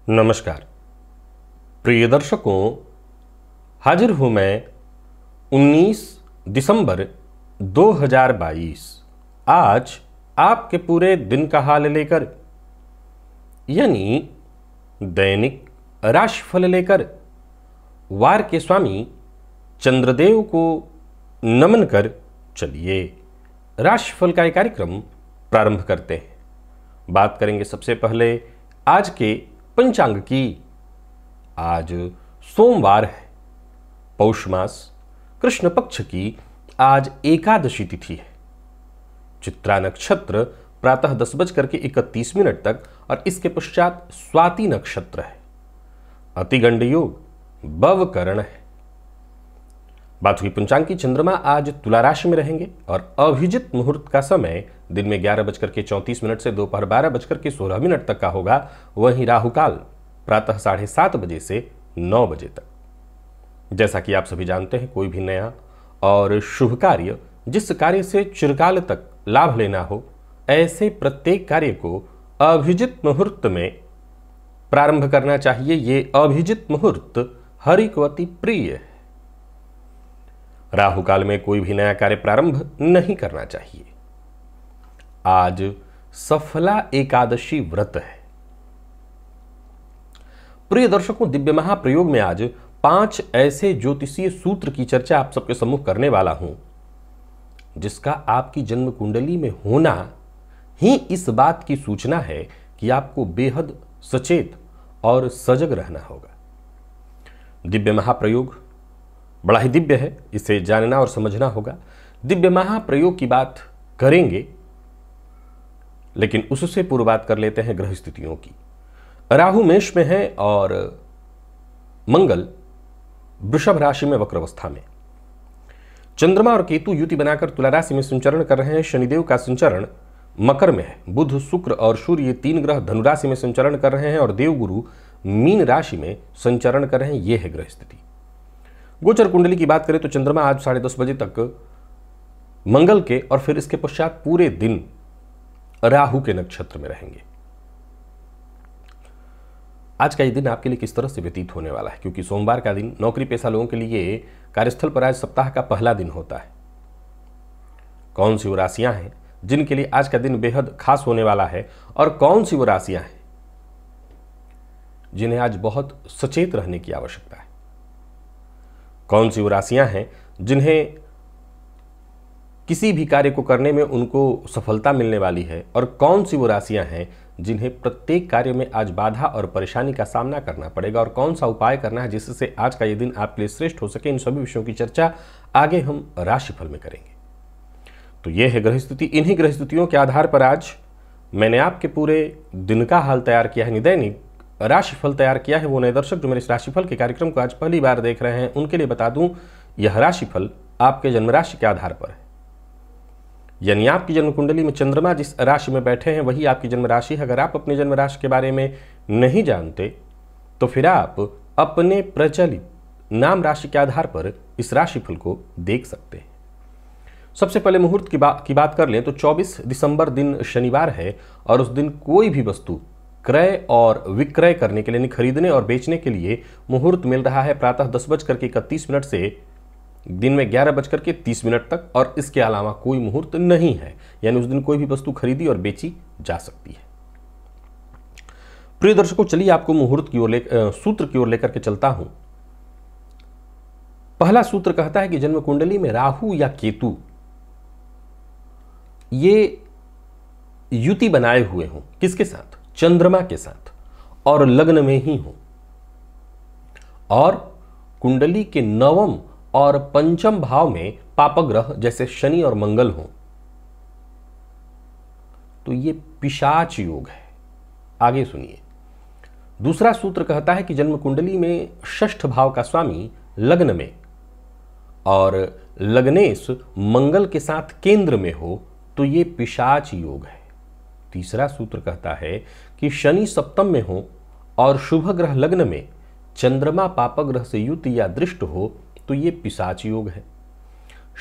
नमस्कार प्रिय दर्शकों, हाजिर हूं मैं 19 दिसंबर 2022 आज आपके पूरे दिन का हाल लेकर, यानी दैनिक राशिफल लेकर वार के स्वामी चंद्रदेव को नमन कर चलिए राशिफल का एक कार्यक्रम प्रारंभ करते हैं। बात करेंगे सबसे पहले आज के पंचांग की। आज सोमवार है, पौष मास कृष्ण पक्ष की आज एकादशी तिथि है। चित्रा नक्षत्र प्रातः 10:31 तक और इसके पश्चात स्वाति नक्षत्र है। अतिगंड योग बवकरण है। बात हुई पंचांग की। चंद्रमा आज तुला राशि में रहेंगे और अभिजित मुहूर्त का समय दिन में 11:34 से दोपहर 12:16 तक का होगा। वहीं राहुकाल प्रातः 7:30 बजे से 9 बजे तक। जैसा कि आप सभी जानते हैं, कोई भी नया और शुभ कार्य, जिस कार्य से चिरकाल तक लाभ लेना हो, ऐसे प्रत्येक कार्य को अभिजित मुहूर्त में प्रारंभ करना चाहिए। ये अभिजित मुहूर्त हरि को अति प्रिय है। राहु काल में कोई भी नया कार्य प्रारंभ नहीं करना चाहिए। आज सफला एकादशी व्रत है। प्रिय दर्शकों, दिव्य महाप्रयोग में आज 5 ऐसे ज्योतिषीय सूत्र की चर्चा आप सबके सम्मुख करने वाला हूं, जिसका आपकी जन्म कुंडली में होना ही इस बात की सूचना है कि आपको बेहद सचेत और सजग रहना होगा। दिव्य महाप्रयोग बड़ा ही दिव्य है, इसे जानना और समझना होगा। दिव्य महाप्रयोग की बात करेंगे, लेकिन उससे पूर्व बात कर लेते हैं ग्रह स्थितियों की। राहु मेष में है और मंगल वृषभ राशि में वक्रावस्था में। चंद्रमा और केतु युति बनाकर तुला राशि में संचरण कर रहे हैं। शनिदेव का संचरण मकर में है। बुध, शुक्र और सूर्य ये 3 ग्रह धनु राशि में संचरण कर रहे हैं और देवगुरु मीन राशि में संचरण कर रहे हैं। यह है ग्रह स्थिति। गोचर कुंडली की बात करें तो चंद्रमा आज 10:30 बजे तक मंगल के और फिर इसके पश्चात पूरे दिन राहु के नक्षत्र में रहेंगे। आज का ये दिन आपके लिए किस तरह से व्यतीत होने वाला है, क्योंकि सोमवार का दिन नौकरी पेशा लोगों के लिए कार्यस्थल पर आज सप्ताह का पहला दिन होता है। कौन सी वो राशियां हैं जिनके लिए आज का दिन बेहद खास होने वाला है, और कौन सी वो राशियां हैं जिन्हें आज बहुत सचेत रहने की आवश्यकता है। कौन सी वो राशियां हैं जिन्हें किसी भी कार्य को करने में उनको सफलता मिलने वाली है, और कौन सी वो राशियां हैं जिन्हें प्रत्येक कार्य में आज बाधा और परेशानी का सामना करना पड़ेगा, और कौन सा उपाय करना है जिससे आज का ये दिन आपके लिए श्रेष्ठ हो सके। इन सभी विषयों की चर्चा आगे हम राशिफल में करेंगे। तो यह है ग्रह स्थिति। इन्हीं ग्रह स्थितियों के आधार पर आज मैंने आपके पूरे दिन का हाल तैयार किया है, दैनिक राशिफल तैयार किया है। वो नए दर्शक जो मेरे इस राशिफल के कार्यक्रम को आज पहली बार देख रहे हैं, उनके लिए बता दूं, यह राशिफल आपके जन्म राशि के आधार पर है। यानी आपकी जन्म कुंडली में चंद्रमा जिस राशि में बैठे हैं वही आपकी जन्म राशि है। अगर आप अपने जन्म राशि के बारे में नहीं जानते तो फिर आप अपने प्रचलित नाम राशि के आधार पर इस राशिफल को देख सकते हैं। सबसे पहले मुहूर्त की बात कर लें तो 24 दिसंबर दिन शनिवार है, और उस दिन कोई भी वस्तु क्रय और विक्रय करने के लिए, खरीदने और बेचने के लिए मुहूर्त मिल रहा है प्रातः 10:31 से दिन में 11:30 तक, और इसके अलावा कोई मुहूर्त नहीं है। यानी उस दिन कोई भी वस्तु खरीदी और बेची जा सकती है। प्रिय दर्शकों, चलिए आपको मुहूर्त की ओर सूत्र की ओर लेकर के चलता हूं। पहला सूत्र कहता है कि जन्म कुंडली में राहु या केतु ये युति बनाए हुए हों। किसके साथ? चंद्रमा के साथ, और लग्न में ही हो, और कुंडली के 9वें और 5वें भाव में पापग्रह जैसे शनि और मंगल हो, तो ये पिशाच योग है। आगे सुनिए, दूसरा सूत्र कहता है कि जन्म कुंडली में षष्ठ भाव का स्वामी लग्न में और लग्नेश मंगल के साथ केंद्र में हो तो ये पिशाच योग है। तीसरा सूत्र कहता है कि शनि सप्तम में हो और शुभ ग्रह लग्न में चंद्रमा पाप ग्रह से युति या दृष्ट हो तो ये पिशाच योग है।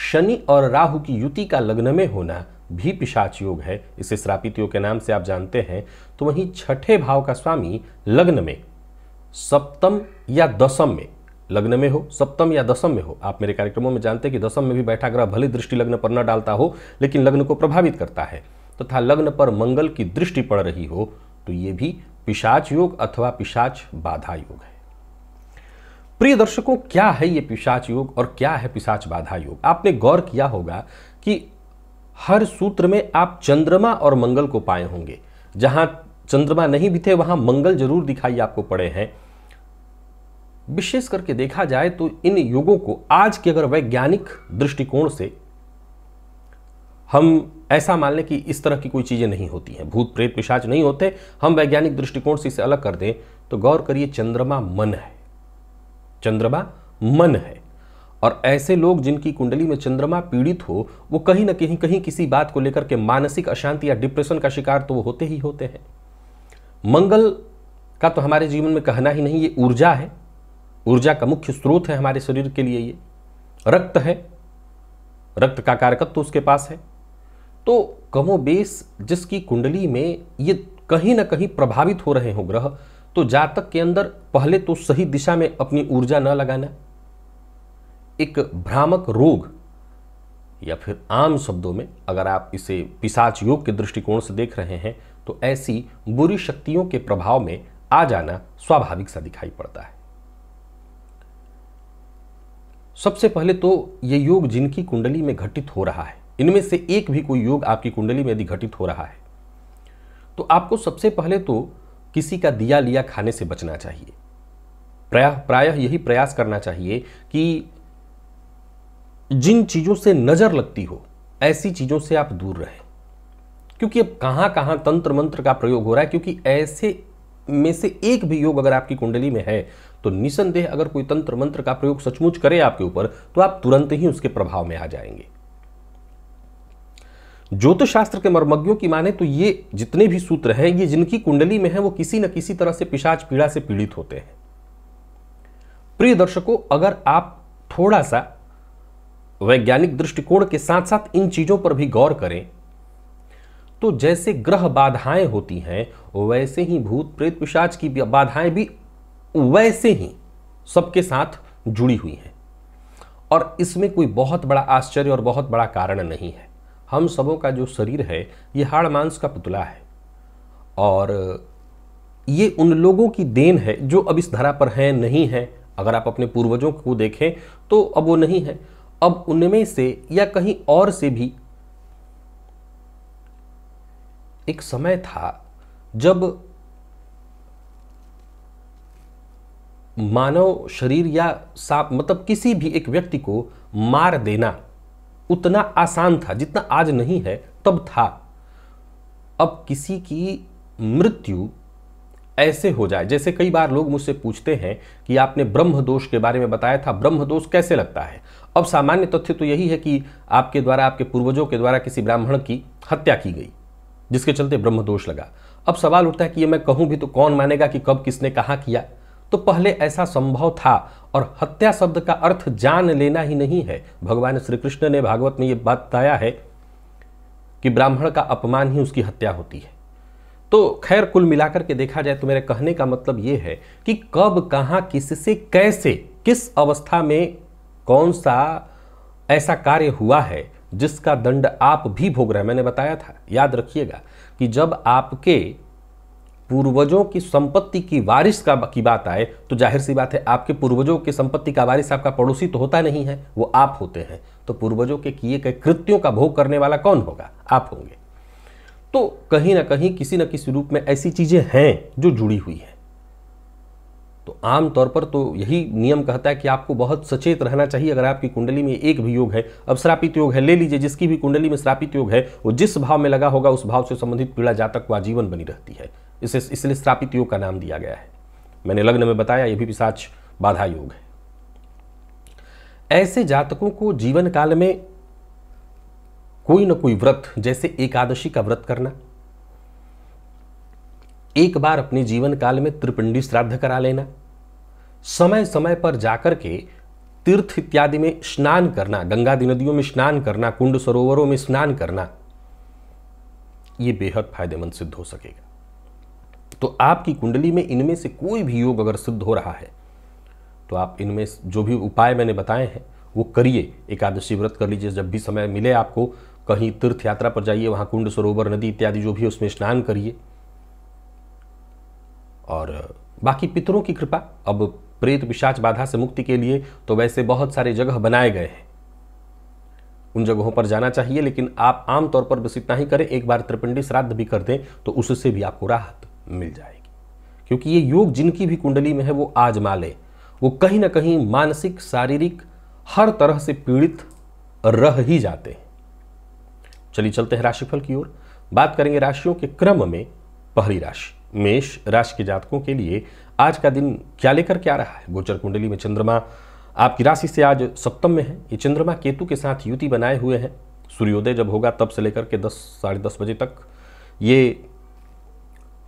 शनि और राहु की युति का लग्न में होना भी पिशाच योग है, इसे श्रापित योग के नाम से आप जानते हैं। तो वहीं छठे भाव का स्वामी लग्न में सप्तम या दसम में, लग्न में हो सप्तम या दसम में हो, आप मेरे कार्यक्रमों में जानते हैं कि दसम में भी बैठा ग्रह भले दृष्टि लग्न पर न डालता हो लेकिन लग्न को प्रभावित करता है, तथा लग्न पर मंगल की दृष्टि पड़ रही हो तो ये भी पिशाच योग अथवा पिशाच बाधा योग है। प्रिय दर्शकों, क्या है ये पिशाच योग और क्या है पिशाच बाधा योग? आपने गौर किया होगा कि हर सूत्र में आप चंद्रमा और मंगल को पाए होंगे। जहां चंद्रमा नहीं भी थे वहां मंगल जरूर दिखाई आपको पड़े हैं। विशेष करके देखा जाए तो इन योगों को आज के अगर वैज्ञानिक दृष्टिकोण से हम ऐसा मान लें कि इस तरह की कोई चीजें नहीं होती हैं, भूत प्रेत पिशाच नहीं होते, हम वैज्ञानिक दृष्टिकोण से इसे अलग कर दें तो गौर करिए चंद्रमा मन है, चंद्रमा मन है। और ऐसे लोग जिनकी कुंडली में चंद्रमा पीड़ित हो वो कहीं ना कहीं किसी बात को लेकर के मानसिक अशांति या डिप्रेशन का शिकार तो वो होते ही होते हैं। मंगल का तो हमारे जीवन में कहना ही नहीं, ये ऊर्जा है, ऊर्जा का मुख्य स्रोत है हमारे शरीर के लिए। ये रक्त है, रक्त का कारकत्व तो उसके पास है। तो कमोबेश जिसकी कुंडली में ये कहीं ना कहीं प्रभावित हो रहे हो ग्रह, तो जातक के अंदर पहले तो सही दिशा में अपनी ऊर्जा न लगाना, एक भ्रामक रोग या फिर आम शब्दों में अगर आप इसे पिशाच योग के दृष्टिकोण से देख रहे हैं तो ऐसी बुरी शक्तियों के प्रभाव में आ जाना स्वाभाविक सा दिखाई पड़ता है। सबसे पहले तो ये योग जिनकी कुंडली में घटित हो रहा है, इनमें से एक भी कोई योग आपकी कुंडली में यदि घटित हो रहा है तो आपको सबसे पहले तो किसी का दिया लिया खाने से बचना चाहिए। प्रायः यही प्रयास करना चाहिए कि जिन चीजों से नजर लगती हो ऐसी चीजों से आप दूर रहें, क्योंकि अब कहां कहां तंत्र मंत्र का प्रयोग हो रहा है। क्योंकि ऐसे में से एक भी योग अगर आपकी कुंडली में है तो निसंदेह अगर कोई तंत्र मंत्र का प्रयोग सचमुच करे आपके ऊपर तो आप तुरंत ही उसके प्रभाव में आ जाएंगे। ज्योतिष शास्त्र के मर्मज्ञों की माने तो ये जितने भी सूत्र हैं ये जिनकी कुंडली में है वो किसी न किसी तरह से पिशाच पीड़ा से पीड़ित होते हैं। प्रिय दर्शकों, अगर आप थोड़ा सा वैज्ञानिक दृष्टिकोण के साथ साथ इन चीजों पर भी गौर करें तो जैसे ग्रह बाधाएं होती हैं वैसे ही भूत प्रेत पिशाच की बाधाएं भी वैसे ही सबके साथ जुड़ी हुई हैं। और इसमें कोई बहुत बड़ा आश्चर्य और बहुत बड़ा कारण नहीं है। हम सबों का जो शरीर है ये हाड़ मांस का पुतला है और ये उन लोगों की देन है जो अब इस धरा पर हैं नहीं है। अगर आप अपने पूर्वजों को देखें तो अब वो नहीं है, अब उनमें से या कहीं और से भी एक समय था जब मानव शरीर या सांप मतलब किसी भी एक व्यक्ति को मार देना उतना आसान था जितना आज नहीं है, तब था। अब किसी की मृत्यु ऐसे हो जाए, जैसे कई बार लोग मुझसे पूछते हैं कि आपने ब्रह्म दोष के बारे में बताया था, ब्रह्म दोष कैसे लगता है? अब सामान्य तथ्य तो यही है कि आपके द्वारा आपके पूर्वजों के द्वारा किसी ब्राह्मण की हत्या की गई जिसके चलते ब्रह्म दोष लगा। अब सवाल उठता है कि ये मैं कहूं भी तो कौन मानेगा कि कब किसने कहां किया? तो पहले ऐसा संभव था और हत्या शब्द का अर्थ जान लेना ही नहीं है। भगवान श्री कृष्ण ने भागवत में यह बात बताया है कि ब्राह्मण का अपमान ही उसकी हत्या होती है। तो खैर कुल मिलाकर के देखा जाए तो मेरे कहने का मतलब यह है कि कब कहां किससे कैसे किस अवस्था में कौन सा ऐसा कार्य हुआ है जिसका दंड आप भी भोग रहे हैं। मैंने बताया था, याद रखिएगा कि जब आपके पूर्वजों की संपत्ति की वारिस की बात आए तो जाहिर सी बात है आपके पूर्वजों की संपत्ति का वारिस आपका पड़ोसी तो होता नहीं है, वो आप होते हैं। तो पूर्वजों के किए गए कृत्यों का भोग करने वाला कौन होगा? आप होंगे। तो कहीं ना कहीं किसी न किसी रूप में ऐसी चीजें हैं जो जुड़ी हुई हैं। तो आम तौर पर तो यही नियम कहता है कि आपको बहुत सचेत रहना चाहिए। अगर आपकी कुंडली में एक भी योग है, अब श्रापित योग है, ले लीजिए जिसकी भी कुंडली में श्रापित योग है वो जिस भाव में लगा होगा उस भाव से संबंधित पीड़ा जातक को आजीवन बनी रहती है। इसलिए श्रापित योग का नाम दिया गया है। मैंने लग्न में बताया, ये भी पिशाच बाधा योग है। ऐसे जातकों को जीवन काल में कोई ना कोई व्रत, जैसे एकादशी का व्रत करना, एक बार अपने जीवन काल में त्रिपिंडी श्राद्ध करा लेना, समय समय पर जाकर के तीर्थ इत्यादि में स्नान करना, गंगा नदियों में स्नान करना, कुंड सरोवरों में स्नान करना, यह बेहद फायदेमंद सिद्ध हो सकेगा। तो आपकी कुंडली में इनमें से कोई भी योग अगर सिद्ध हो रहा है तो आप इनमें जो भी उपाय मैंने बताए हैं वो करिए। एकादशी व्रत कर लीजिए, जब भी समय मिले आपको कहीं तीर्थ यात्रा पर जाइए, वहाँ कुंड सरोवर नदी इत्यादि जो भी है उसमें स्नान करिए। और बाकी पितरों की कृपा, अब प्रेत पिशाच बाधा से मुक्ति के लिए तो वैसे बहुत सारे जगह बनाए गए हैं, उन जगहों पर जाना चाहिए, लेकिन आप आमतौर पर बस इतना ही करें, एक बार त्रिपिंडी श्राद्ध भी कर दें तो उससे भी आपको राहत मिल जाएगी। क्योंकि ये योग जिनकी भी कुंडली में है वो आजमा ले, वो कहीं ना कहीं मानसिक शारीरिक हर तरह से पीड़ित रह ही जाते हैं। चलिए चलते हैं राशिफल की ओर। बात करेंगे राशियों के क्रम में। पहली राशि मेष राशि के जातकों के लिए आज का दिन क्या लेकर के आ रहा है। गोचर कुंडली में चंद्रमा आपकी राशि से आज सप्तम में है। ये चंद्रमा केतु के साथ युति बनाए हुए हैं। सूर्योदय जब होगा तब से लेकर के 10 साढ़े 10 बजे तक ये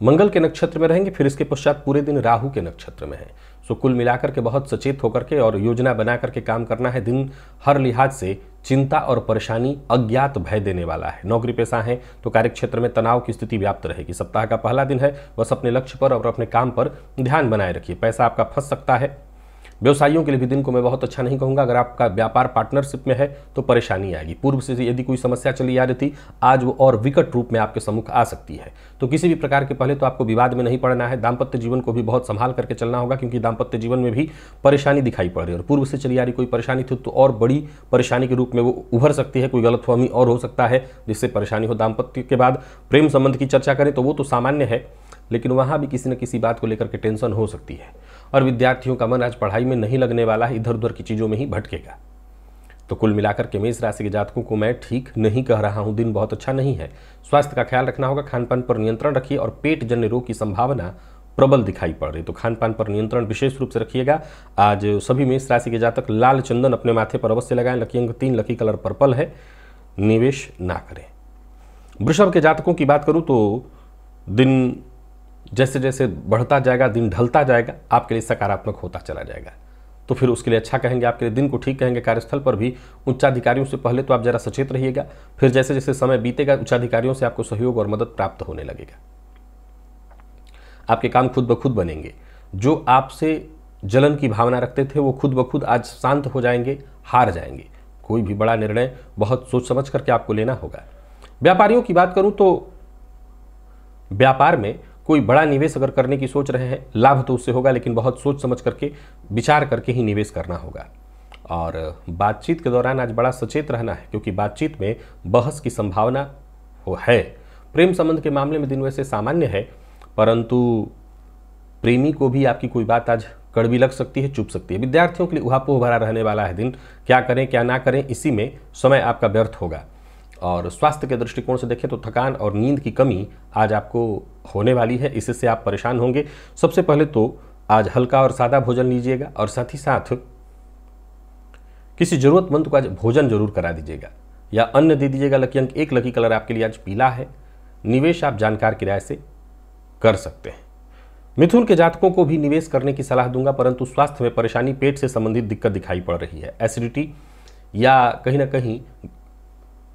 मंगल के नक्षत्र में रहेंगे, फिर इसके पश्चात पूरे दिन राहु के नक्षत्र में है। सो कुल मिलाकर के बहुत सचेत होकर के और योजना बना करके काम करना है। दिन हर लिहाज से चिंता और परेशानी, अज्ञात भय देने वाला है। नौकरी पेशा है तो कार्यक्षेत्र में तनाव की स्थिति व्याप्त रहेगी। सप्ताह का पहला दिन है, बस अपने लक्ष्य पर और अपने काम पर ध्यान बनाए रखिए। पैसा आपका फंस सकता है। व्यवसायियों के लिए भी दिन को मैं बहुत अच्छा नहीं कहूँगा। अगर आपका व्यापार पार्टनरशिप में है तो परेशानी आएगी। पूर्व से यदि कोई समस्या चली आ रही थी, आज वो और विकट रूप में आपके सम्मुख आ सकती है। तो किसी भी प्रकार के पहले तो आपको विवाद में नहीं पड़ना है। दाम्पत्य जीवन को भी बहुत संभाल करके चलना होगा, क्योंकि दाम्पत्य जीवन में भी परेशानी दिखाई पड़ रही है। और पूर्व से चली आ रही कोई परेशानी थी तो और बड़ी परेशानी के रूप में वो उभर सकती है। कोई गलतफहमी और हो सकता है जिससे परेशानी हो। दाम्पत्य के बाद प्रेम संबंध की चर्चा करें तो वो तो सामान्य है, लेकिन वहाँ भी किसी न किसी बात को लेकर के टेंशन हो सकती है। और विद्यार्थियों का मन आज पढ़ाई में नहीं लगने वाला है, इधर उधर की चीज़ों में ही भटकेगा। तो कुल मिलाकर के मेष राशि के जातकों को मैं ठीक नहीं कह रहा हूँ, दिन बहुत अच्छा नहीं है। स्वास्थ्य का ख्याल रखना होगा, खान पान पर नियंत्रण रखिए और पेट जन्य रोग की संभावना प्रबल दिखाई पड़ रही, तो खान पान पर नियंत्रण विशेष रूप से रखिएगा। आज सभी मेष राशि के जातक लाल चंदन अपने माथे पर अवश्य लगाएं। लकी अंक 3, लकी कलर पर्पल है, निवेश ना करें। वृषभ के जातकों की बात करूँ तो दिन जैसे जैसे बढ़ता जाएगा, दिन ढलता जाएगा, आपके लिए सकारात्मक होता चला जाएगा। तो फिर उसके लिए अच्छा कहेंगे, आपके लिए दिन को ठीक कहेंगे। कार्यस्थल पर भी उच्चाधिकारियों से पहले तो आप जरा सचेत रहिएगा, फिर जैसे जैसे समय बीतेगा उच्चाधिकारियों से आपको सहयोग और मदद प्राप्त होने लगेगा। आपके काम खुद ब खुद बनेंगे। जो आपसे जलन की भावना रखते थे वो खुद ब खुद आज शांत हो जाएंगे, हार जाएंगे। कोई भी बड़ा निर्णय बहुत सोच समझ करके आपको लेना होगा। व्यापारियों की बात करूं तो व्यापार में कोई बड़ा निवेश अगर करने की सोच रहे हैं, लाभ तो उससे होगा, लेकिन बहुत सोच समझ करके विचार करके ही निवेश करना होगा। और बातचीत के दौरान आज बड़ा सचेत रहना है, क्योंकि बातचीत में बहस की संभावना वो है। प्रेम संबंध के मामले में दिन वैसे सामान्य है, परंतु प्रेमी को भी आपकी कोई बात आज कड़वी लग सकती है, चुभ सकती है। विद्यार्थियों के लिए उहापोह भरा रहने वाला है दिन, क्या करें क्या ना करें इसी में समय आपका व्यर्थ होगा। और स्वास्थ्य के दृष्टिकोण से देखें तो थकान और नींद की कमी आज आपको होने वाली है, इससे आप परेशान होंगे। सबसे पहले तो आज हल्का और सादा भोजन लीजिएगा और साथ ही साथ किसी जरूरतमंद को आज भोजन जरूर करा दीजिएगा या अन्न दे दीजिएगा। लकी अंक 1, लकी कलर आपके लिए आज पीला है। निवेश आप जानकार की राय से कर सकते हैं। मिथुन के जातकों को भी निवेश करने की सलाह दूंगा, परंतु स्वास्थ्य में परेशानी, पेट से संबंधित दिक्कत दिखाई पड़ रही है। एसिडिटी या कहीं ना कहीं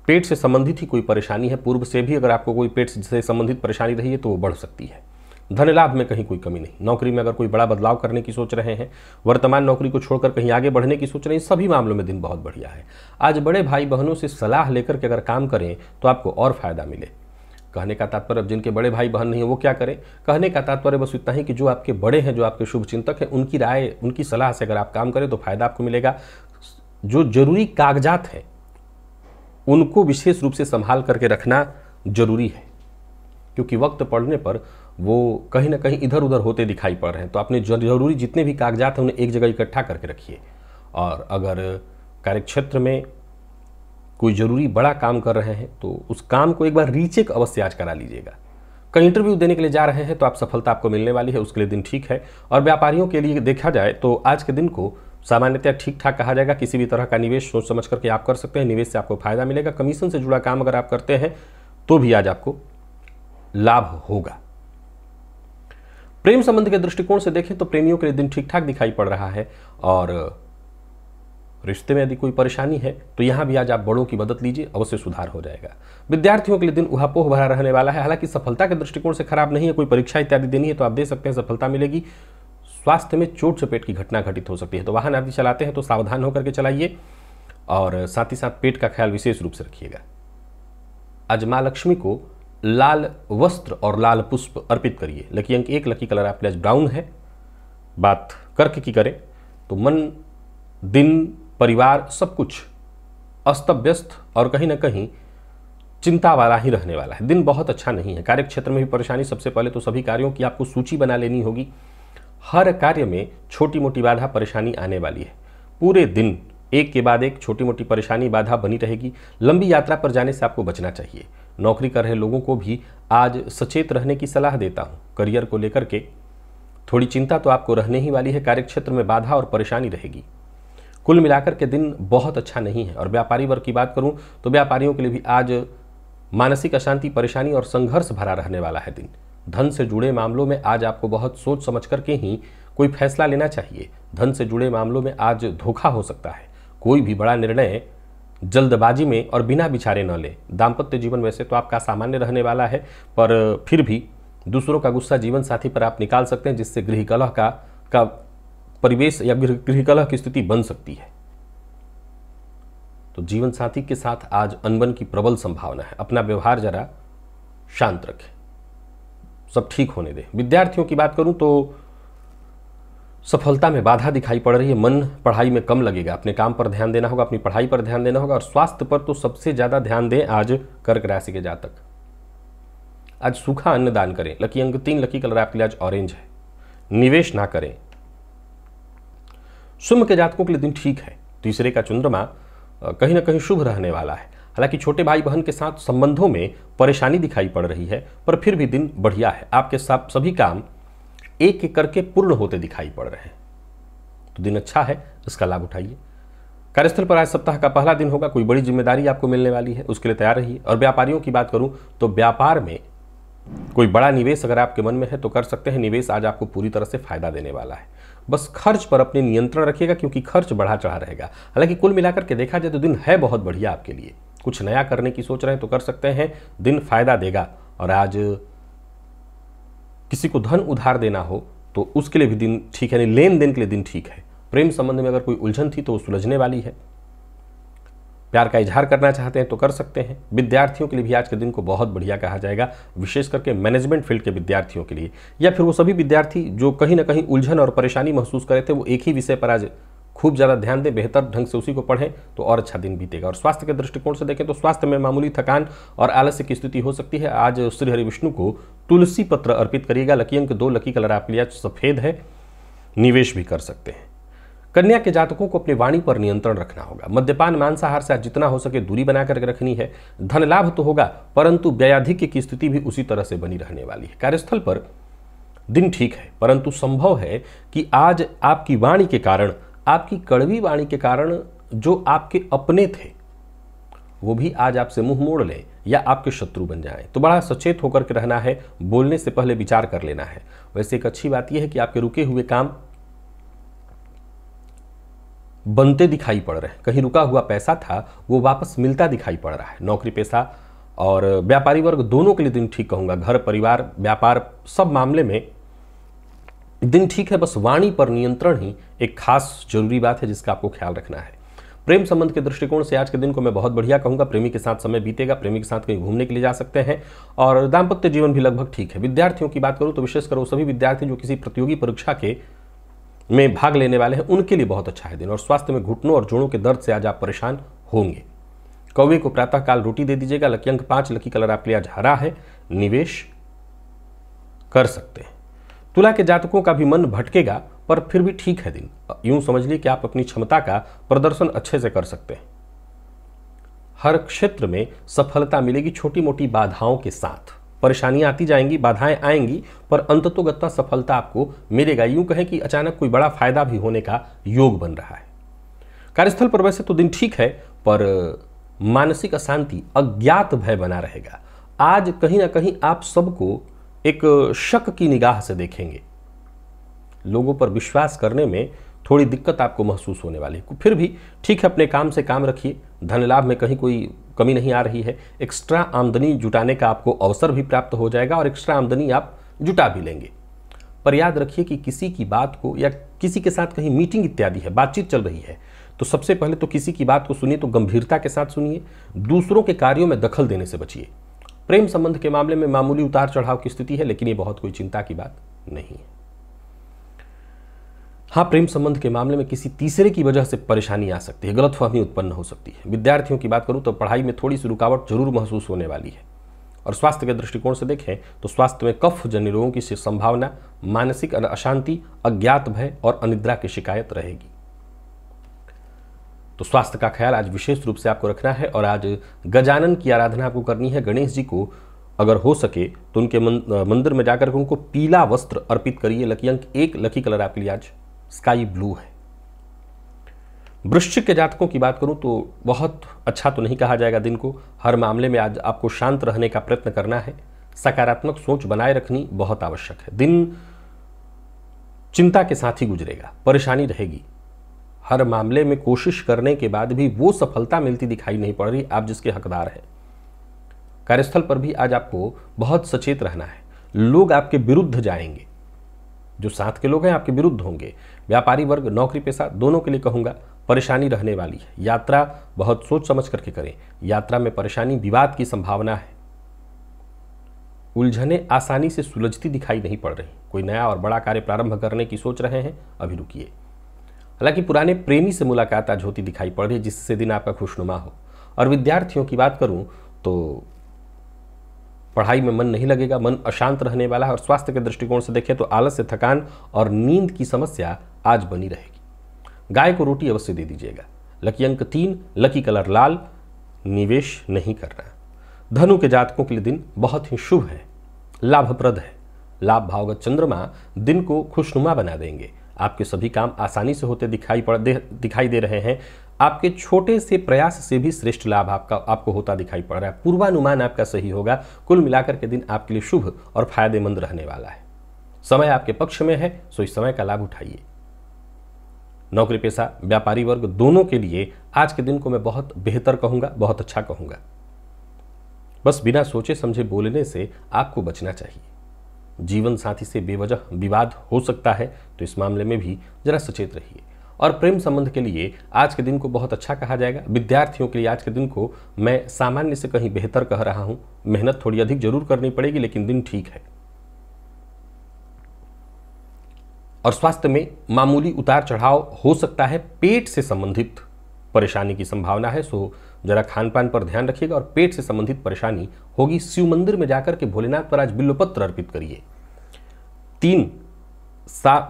पेट से संबंधित ही कोई परेशानी है। पूर्व से भी अगर आपको कोई पेट से संबंधित परेशानी रही है तो वो बढ़ सकती है। धन लाभ में कहीं कोई कमी नहीं। नौकरी में अगर कोई बड़ा बदलाव करने की सोच रहे हैं, वर्तमान नौकरी को छोड़कर कहीं आगे बढ़ने की सोच रहे हैं, सभी मामलों में दिन बहुत बढ़िया है। आज बड़े भाई बहनों से सलाह लेकर के अगर काम करें तो आपको और फायदा मिले। कहने का तात्पर्य, अब जिनके बड़े भाई बहन नहीं है वो क्या करें, कहने का तात्पर्य बस इतना ही कि जो आपके बड़े हैं, जो आपके शुभ चिंतक हैं, उनकी राय, उनकी सलाह से अगर आप काम करें तो फायदा आपको मिलेगा। जो जरूरी कागजात हैं उनको विशेष रूप से संभाल करके रखना जरूरी है, क्योंकि वक्त पड़ने पर वो कहीं ना कहीं इधर उधर होते दिखाई पड़ रहे हैं। तो अपने जरूरी जितने भी कागजात हैं उन्हें एक जगह इकट्ठा करके रखिए। और अगर कार्यक्षेत्र में कोई जरूरी बड़ा काम कर रहे हैं तो उस काम को एक बार रीचेक अवश्य आज करा लीजिएगा। कहीं इंटरव्यू देने के लिए जा रहे हैं तो आप सफलता आपको मिलने वाली है, उसके लिए दिन ठीक है। और व्यापारियों के लिए देखा जाए तो आज के दिन को सामान्यतः ठीक ठाक कहा जाएगा। किसी भी तरह का निवेश सोच समझ करके आप कर सकते हैं, निवेश से आपको फायदा मिलेगा। कमीशन से जुड़ा काम अगर आप करते हैं तो भी आज आपको लाभ होगा। प्रेम संबंध के दृष्टिकोण से देखें तो प्रेमियों के लिए दिन ठीक ठाक दिखाई पड़ रहा है, और रिश्ते में यदि कोई परेशानी है तो यहां भी आज आप बड़ों की मदद लीजिए, अवश्य सुधार हो जाएगा। विद्यार्थियों के लिए दिन उहापोह भरा रहने वाला है, हालांकि सफलता के दृष्टिकोण से खराब नहीं है। कोई परीक्षा इत्यादि देनी है तो आप दे सकते हैं, सफलता मिलेगी। स्वास्थ्य में चोट चपेट की घटना घटित हो सकती है, तो वाहन आदि चलाते हैं तो सावधान होकर के चलाइए, और साथ ही साथ पेट का ख्याल विशेष रूप से रखिएगा। आज मां लक्ष्मी को लाल वस्त्र और लाल पुष्प अर्पित करिए। लकी अंक 1, लकी कलर आपके आज ब्राउन है। बात कर्क की करें तो मन, दिन, परिवार सब कुछ अस्त व्यस्त और कहीं ना कहीं चिंता वाला ही रहने वाला है। दिन बहुत अच्छा नहीं है। कार्य क्षेत्र में भी परेशानी। सबसे पहले तो सभी कार्यों की आपको सूची बना लेनी होगी। हर कार्य में छोटी मोटी बाधा परेशानी आने वाली है। पूरे दिन एक के बाद एक छोटी मोटी परेशानी बाधा बनी रहेगी। लंबी यात्रा पर जाने से आपको बचना चाहिए। नौकरी कर रहे लोगों को भी आज सचेत रहने की सलाह देता हूँ। करियर को लेकर के थोड़ी चिंता तो आपको रहने ही वाली है। कार्यक्षेत्र में बाधा और परेशानी रहेगी। कुल मिलाकर के दिन बहुत अच्छा नहीं है। और व्यापारी वर्ग की बात करूं तो व्यापारियों के लिए भी आज मानसिक अशांति, परेशानी और संघर्ष भरा रहने वाला है दिन। धन से जुड़े मामलों में आज आपको बहुत सोच समझ करके ही कोई फैसला लेना चाहिए। धन से जुड़े मामलों में आज धोखा हो सकता है। कोई भी बड़ा निर्णय जल्दबाजी में और बिना विचारे न ले। दाम्पत्य जीवन वैसे तो आपका सामान्य रहने वाला है, पर फिर भी दूसरों का गुस्सा जीवन साथी पर आप निकाल सकते हैं, जिससे गृह कलह का परिवेश या गृह कलह की स्थिति बन सकती है। तो जीवन साथी के साथ आज अनबन की प्रबल संभावना है। अपना व्यवहार जरा शांत रखें, सब ठीक होने दें। विद्यार्थियों की बात करूं तो सफलता में बाधा दिखाई पड़ रही है। मन पढ़ाई में कम लगेगा। अपने काम पर ध्यान देना होगा, अपनी पढ़ाई पर ध्यान देना होगा, और स्वास्थ्य पर तो सबसे ज्यादा ध्यान दें आज कर्क राशि के जातक। आज सूखा अन्न दान करें। लकी अंक 3, लकी कलर आपके लिए आज ऑरेंज है। निवेश ना करें। शुभ के जातकों के लिए दिन ठीक है। तीसरे का चंद्रमा कहीं ना कहीं शुभ रहने वाला है। हालांकि छोटे भाई बहन के साथ संबंधों में परेशानी दिखाई पड़ रही है, पर फिर भी दिन बढ़िया है। आपके साथ सभी काम एक एक करके पूर्ण होते दिखाई पड़ रहे हैं, तो दिन अच्छा है, इसका लाभ उठाइए। कार्यस्थल पर आज सप्ताह का पहला दिन होगा। कोई बड़ी जिम्मेदारी आपको मिलने वाली है, उसके लिए तैयार रहिए। और व्यापारियों की बात करूं तो व्यापार में कोई बड़ा निवेश अगर आपके मन में है तो कर सकते हैं। निवेश आज आपको पूरी तरह से फायदा देने वाला है। बस खर्च पर अपने नियंत्रण रखिएगा, क्योंकि खर्च बढ़ा चढ़ा रहेगा। हालांकि कुल मिलाकर के देखा जाए तो दिन है बहुत बढ़िया आपके लिए। कुछ नया करने की सोच रहे हैं तो कर सकते हैं, दिन फायदा देगा। और आज किसी को धन उधार देना हो तो उसके लिए भी दिन ठीक है, लेन देन के लिए दिन ठीक है। प्रेम संबंध में अगर कोई उलझन थी तो वो सुलझने वाली है। प्यार का इजहार करना चाहते हैं तो कर सकते हैं। विद्यार्थियों के लिए भी आज के दिन को बहुत बढ़िया कहा जाएगा, विशेष करके मैनेजमेंट फील्ड के विद्यार्थियों के लिए, या फिर वो सभी विद्यार्थी जो कहीं ना कहीं उलझन और परेशानी महसूस कर रहे थे, वो एक ही विषय पर आज खूब ज़्यादा ध्यान दें, बेहतर ढंग से उसी को पढ़ें तो और अच्छा दिन बीतेगा। और स्वास्थ्य के दृष्टिकोण से देखें तो स्वास्थ्य में मामूली थकान और आलस्य की स्थिति हो सकती है। आज श्री हरि विष्णु को तुलसी पत्र अर्पित करिएगा। लकी अंक 2, लकी कलर आपके लिए सफेद है। निवेश भी कर सकते हैं। कन्या के जातकों को अपनी वाणी पर नियंत्रण रखना होगा। मद्यपान, मांसाहार से जितना हो सके दूरी बना करके रखनी है। धन लाभ तो होगा, परंतु व्ययाधिक्य की स्थिति भी उसी तरह से बनी रहने वाली है। कार्यस्थल पर दिन ठीक है, परंतु संभव है कि आज आपकी वाणी के कारण, आपकी कड़वी वाणी के कारण जो आपके अपने थे वो भी आज आपसे मुंह मोड़ लें या आपके शत्रु बन जाएं। तो बड़ा सचेत होकर के रहना है, बोलने से पहले विचार कर लेना है। वैसे एक अच्छी बात यह है कि आपके रुके हुए काम बनते दिखाई पड़ रहे हैं। कहीं रुका हुआ पैसा था वो वापस मिलता दिखाई पड़ रहा है। नौकरी पेशा और व्यापारी वर्ग दोनों के लिए दिन ठीक कहूँगा। घर, परिवार, व्यापार सब मामले में दिन ठीक है। बस वाणी पर नियंत्रण ही एक खास जरूरी बात है जिसका आपको ख्याल रखना है। प्रेम संबंध के दृष्टिकोण से आज के दिन को मैं बहुत बढ़िया कहूँगा। प्रेमी के साथ समय बीतेगा, प्रेमी के साथ कहीं घूमने के लिए जा सकते हैं, और दाम्पत्य जीवन भी लगभग ठीक है। विद्यार्थियों की बात करूँ तो विशेषकर वो सभी विद्यार्थी जो किसी प्रतियोगी परीक्षा के में भाग लेने वाले हैं उनके लिए बहुत अच्छा है दिन। और स्वास्थ्य में घुटनों और जोड़ों के दर्द से आज आप परेशान होंगे। कौवे को प्रातःकाल रोटी दे दीजिएगा। लकी अंक 5, लकी कलर आपके लिए आज हरा है। निवेश कर सकते हैं। तुला के जातकों का भी मन भटकेगा, पर फिर भी ठीक है दिन। यूं समझ लीजिए कि आप अपनी क्षमता का प्रदर्शन अच्छे से कर सकते हैं। हर क्षेत्र में सफलता मिलेगी छोटी मोटी बाधाओं के साथ। परेशानियां आती जाएंगी, बाधाएं आएंगी, पर अंततोगत्वा सफलता आपको मिलेगा। यूं कहें कि अचानक कोई बड़ा फायदा भी होने का योग बन रहा है। कार्यस्थल पर वैसे तो दिन ठीक है, पर मानसिक अशांति, अज्ञात भय बना रहेगा। आज कहीं ना कहीं आप सबको एक शक की निगाह से देखेंगे। लोगों पर विश्वास करने में थोड़ी दिक्कत आपको महसूस होने वाली है। फिर भी ठीक है, अपने काम से काम रखिए। धन लाभ में कहीं कोई कमी नहीं आ रही है। एक्स्ट्रा आमदनी जुटाने का आपको अवसर भी प्राप्त हो जाएगा और एक्स्ट्रा आमदनी आप जुटा भी लेंगे। पर याद रखिए कि किसी की बात को, या किसी के साथ कहीं मीटिंग इत्यादि है, बातचीत चल रही है, तो सबसे पहले तो किसी की बात को सुनिए तो गंभीरता के साथ सुनिए। दूसरों के कार्यों में दखल देने से बचिए। प्रेम संबंध के मामले में मामूली उतार चढ़ाव की स्थिति है, लेकिन ये बहुत कोई चिंता की बात नहीं है। हाँ, प्रेम संबंध के मामले में किसी तीसरे की वजह से परेशानी आ सकती है, गलतफहमी उत्पन्न हो सकती है। विद्यार्थियों की बात करूं तो पढ़ाई में थोड़ी सी रुकावट जरूर महसूस होने वाली है। और स्वास्थ्य के दृष्टिकोण से देखें तो स्वास्थ्य में कफ जन्य रोगों की संभावना, मानसिक अशांति, अज्ञात भय और अनिद्रा की शिकायत रहेगी। तो स्वास्थ्य का ख्याल आज विशेष रूप से आपको रखना है। और आज गजानन की आराधना आपको करनी है। गणेश जी को अगर हो सके तो उनके मंदिर में जाकर के उनको पीला वस्त्र अर्पित करिए। लकी अंक 1, लकी कलर आपके लिए आज स्काई ब्लू है। वृश्चिक के जातकों की बात करूं तो बहुत अच्छा तो नहीं कहा जाएगा दिन को। हर मामले में आज आपको शांत रहने का प्रयत्न करना है। सकारात्मक सोच बनाए रखनी बहुत आवश्यक है। दिन चिंता के साथ ही गुजरेगा, परेशानी रहेगी। हर मामले में कोशिश करने के बाद भी वो सफलता मिलती दिखाई नहीं पड़ रही आप जिसके हकदार हैं। कार्यस्थल पर भी आज आपको बहुत सचेत रहना है। लोग आपके विरुद्ध जाएंगे, जो साथ के लोग हैं आपके विरुद्ध होंगे। व्यापारी वर्ग, नौकरी पेशा, दोनों के लिए कहूंगा परेशानी रहने वाली है। यात्रा बहुत सोच समझ करके करें। यात्रा में परेशानी, विवाद की संभावना है। उलझने आसानी से सुलझती दिखाई नहीं पड़ रही। कोई नया और बड़ा कार्य प्रारंभ करने की सोच रहे हैं, अभी रुकिए। हालांकि पुराने प्रेमी से मुलाकात आज होती दिखाई पड़ रही है, जिससे दिन आपका खुशनुमा हो। और विद्यार्थियों की बात करूं तो पढ़ाई में मन नहीं लगेगा, मन अशांत रहने वाला है। और स्वास्थ्य के दृष्टिकोण से देखें तो आलस्य, थकान और नींद की समस्या आज बनी रहेगी। गाय को रोटी अवश्य दे दीजिएगा। लकी अंक 3, लकी कलर लाल, निवेश नहीं करना। धनु के जातकों के लिए दिन बहुत ही शुभ है, लाभप्रद है। लाभ भावगत चंद्रमा दिन को खुशनुमा बना देंगे। आपके सभी काम आसानी से होते दिखाई दे रहे हैं। आपके छोटे से प्रयास से भी श्रेष्ठ लाभ आपको होता दिखाई पड़ रहा है। पूर्वानुमान आपका सही होगा। कुल मिलाकर के दिन आपके लिए शुभ और फायदेमंद रहने वाला है। समय आपके पक्ष में है, सो इस समय का लाभ उठाइए। नौकरी पेशा, व्यापारी वर्ग, दोनों के लिए आज के दिन को मैं बहुत बेहतर कहूंगा, बहुत अच्छा कहूंगा। बस बिना सोचे समझे बोलने से आपको बचना चाहिए। जीवन साथी से बेवजह विवाद हो सकता है, तो इस मामले में भी जरा सचेत रहिए। और प्रेम संबंध के लिए आज के दिन को बहुत अच्छा कहा जाएगा। विद्यार्थियों के लिए आज के दिन को मैं सामान्य से कहीं बेहतर कह रहा हूं। मेहनत थोड़ी अधिक जरूर करनी पड़ेगी, लेकिन दिन ठीक है। और स्वास्थ्य में मामूली उतार चढ़ाव हो सकता है। पेट से संबंधित परेशानी की संभावना है, सो जरा खान पान पर ध्यान रखिएगा। और पेट से संबंधित परेशानी होगी, शिव मंदिर में जाकर के भोलेनाथ पर आज बिल्वपत्र अर्पित करिए। 3,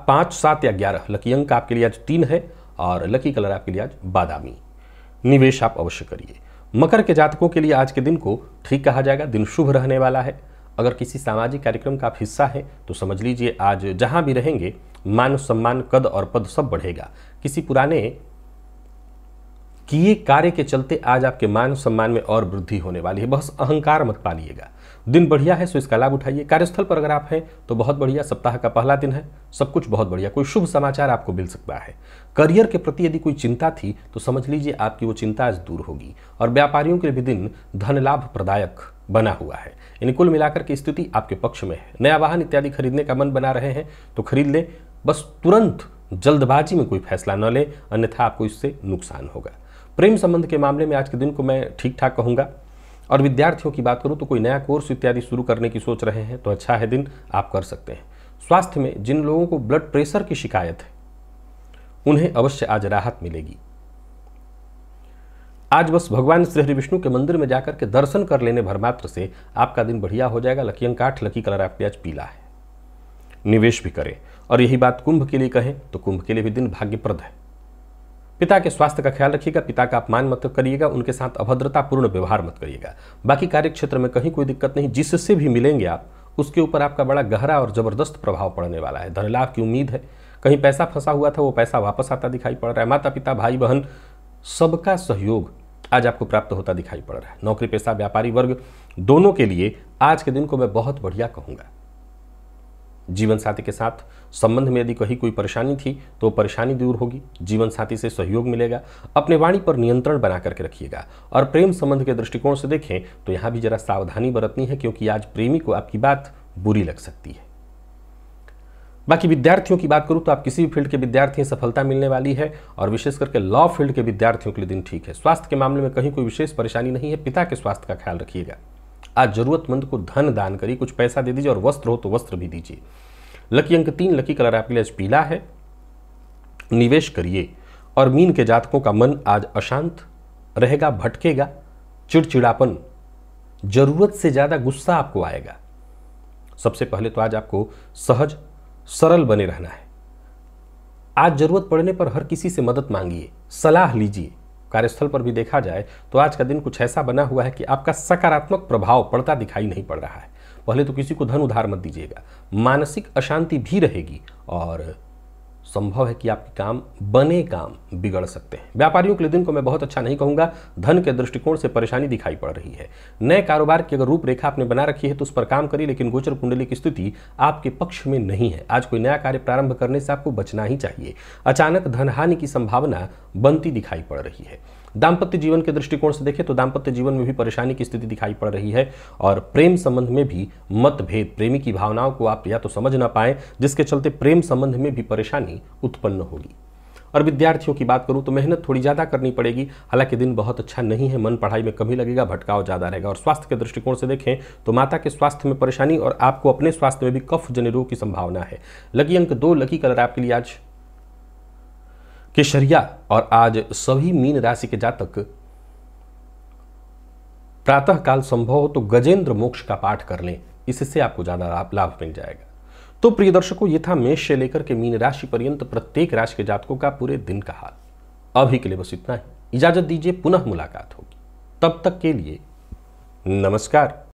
5, 7 या 11 लकी अंक आपके लिए आज 3 है। और लकी कलर आपके लिए आज बादामी। निवेश आप अवश्य करिए। मकर के जातकों के लिए आज के दिन को ठीक कहा जाएगा। दिन शुभ रहने वाला है। अगर किसी सामाजिक कार्यक्रम का आप हिस्सा है तो समझ लीजिए आज जहां भी रहेंगे मान सम्मान, कद और पद सब बढ़ेगा। किसी पुराने किए कार्य के चलते आज आपके मान सम्मान में और वृद्धि होने वाली है। बस अहंकार मत पालिएगा। दिन बढ़िया है, सो इसका लाभ उठाइए। कार्यस्थल पर अगर आप हैं तो बहुत बढ़िया, सप्ताह का पहला दिन है, सब कुछ बहुत बढ़िया। कोई शुभ समाचार आपको मिल सकता है। करियर के प्रति यदि कोई चिंता थी तो समझ लीजिए आपकी वो चिंता आज दूर होगी। और व्यापारियों के लिए भी दिन धन लाभ प्रदायक बना हुआ है। यानी कुल मिलाकर की स्थिति आपके पक्ष में है। नया वाहन इत्यादि खरीदने का मन बना रहे हैं तो खरीद ले। बस तुरंत जल्दबाजी में कोई फैसला न ले, अन्यथा आपको इससे नुकसान होगा। प्रेम संबंध के मामले में आज के दिन को मैं ठीक ठाक कहूँगा। और विद्यार्थियों की बात करूँ तो कोई नया कोर्स इत्यादि शुरू करने की सोच रहे हैं तो अच्छा है दिन, आप कर सकते हैं। स्वास्थ्य में जिन लोगों को ब्लड प्रेशर की शिकायत है उन्हें अवश्य आज राहत मिलेगी। आज बस भगवान श्री हरि विष्णु के मंदिर में जाकर के दर्शन कर लेने भर मात्र से आपका दिन बढ़िया हो जाएगा। लकी अंक 8, लकी कलर आपके आज पीला है। निवेश भी करें। और यही बात कुंभ के लिए कहें तो कुंभ के लिए भी दिन भाग्यप्रद है। पिता के स्वास्थ्य का ख्याल रखिएगा, पिता का अपमान मत करिएगा, उनके साथ अभद्रतापूर्ण व्यवहार मत करिएगा। बाकी कार्य क्षेत्र में कहीं कोई दिक्कत नहीं, जिससे भी मिलेंगे आप उसके ऊपर आपका बड़ा गहरा और जबरदस्त प्रभाव पड़ने वाला है। धन लाभ की उम्मीद है, कहीं पैसा फंसा हुआ था वो पैसा वापस आता दिखाई पड़ रहा है। माता पिता भाई बहन सबका सहयोग आज आपको प्राप्त होता दिखाई पड़ रहा है। नौकरी पेशा व्यापारी वर्ग दोनों के लिए आज के दिन को मैं बहुत बढ़िया कहूँगा। जीवन साथी के साथ संबंध में यदि कहीं कोई परेशानी थी तो परेशानी दूर होगी, जीवन साथी से सहयोग मिलेगा। अपने वाणी पर नियंत्रण बना करके रखिएगा। और प्रेम संबंध के दृष्टिकोण से देखें तो यहाँ भी जरा सावधानी बरतनी है, क्योंकि आज प्रेमी को आपकी बात बुरी लग सकती है। बाकी विद्यार्थियों की बात करूं तो आप किसी भी फील्ड के विद्यार्थी हैं, सफलता मिलने वाली है। और विशेष करके लॉ फील्ड के विद्यार्थियों के लिए दिन ठीक है। स्वास्थ्य के मामले में कहीं कोई विशेष परेशानी नहीं है, पिता के स्वास्थ्य का ख्याल रखिएगा। आज जरूरतमंद को धन दान करिए, कुछ पैसा दे दीजिए, और वस्त्र हो तो वस्त्र भी दीजिए। लकी अंक 3, लकी कलर आपके लिए आज पीला है, निवेश करिए। और मीन के जातकों का मन आज अशांत रहेगा, भटकेगा, चिड़चिड़ापन, जरूरत से ज्यादा गुस्सा आपको आएगा। सबसे पहले तो आज आपको सहज सरल बने रहना है। आज जरूरत पड़ने पर हर किसी से मदद मांगिए, सलाह लीजिए। कार्यस्थल पर भी देखा जाए तो आज का दिन कुछ ऐसा बना हुआ है कि आपका सकारात्मक प्रभाव पड़ता दिखाई नहीं पड़ रहा है। पहले तो किसी को धन उधार मत दीजिएगा, मानसिक अशांति भी रहेगी और संभव है कि आपके काम बने काम बिगड़ सकते हैं। व्यापारियों के लिए दिन को मैं बहुत अच्छा नहीं कहूंगा, धन के दृष्टिकोण से परेशानी दिखाई पड़ रही है। नए कारोबार की अगर रूपरेखा आपने बना रखी है तो उस पर काम करिए, लेकिन गोचर कुंडली की स्थिति आपके पक्ष में नहीं है। आज कोई नया कार्य प्रारंभ करने से आपको बचना ही चाहिए। अचानक धनहानि की संभावना बनती दिखाई पड़ रही है। दाम्पत्य जीवन के दृष्टिकोण से देखें तो दाम्पत्य जीवन में भी परेशानी की स्थिति दिखाई पड़ रही है। और प्रेम संबंध में भी मतभेद, प्रेमी की भावनाओं को आप या तो समझ ना पाए, जिसके चलते प्रेम संबंध में भी परेशानी उत्पन्न होगी। और विद्यार्थियों की बात करूं तो मेहनत थोड़ी ज्यादा करनी पड़ेगी। हालांकि दिन बहुत अच्छा नहीं है, मन पढ़ाई में कमी लगेगा, भटकाव ज्यादा रहेगा। और स्वास्थ्य के दृष्टिकोण से देखें तो माता के स्वास्थ्य में परेशानी और आपको अपने स्वास्थ्य में भी कफ जन्य रोग की संभावना है। लकी अंक 2, लकी कलर आपके लिए आज केसरिया। और आज सभी मीन राशि के जातक प्रातः काल संभव हो तो गजेंद्र मोक्ष का पाठ कर लें, इससे आपको ज्यादा लाभ मिल जाएगा। तो प्रिय दर्शकों, ये था मेष से लेकर के मीन राशि पर्यंत प्रत्येक राशि के जातकों का पूरे दिन का हाल। अभी के लिए बस इतना ही, इजाजत दीजिए, पुनः मुलाकात होगी। तब तक के लिए नमस्कार।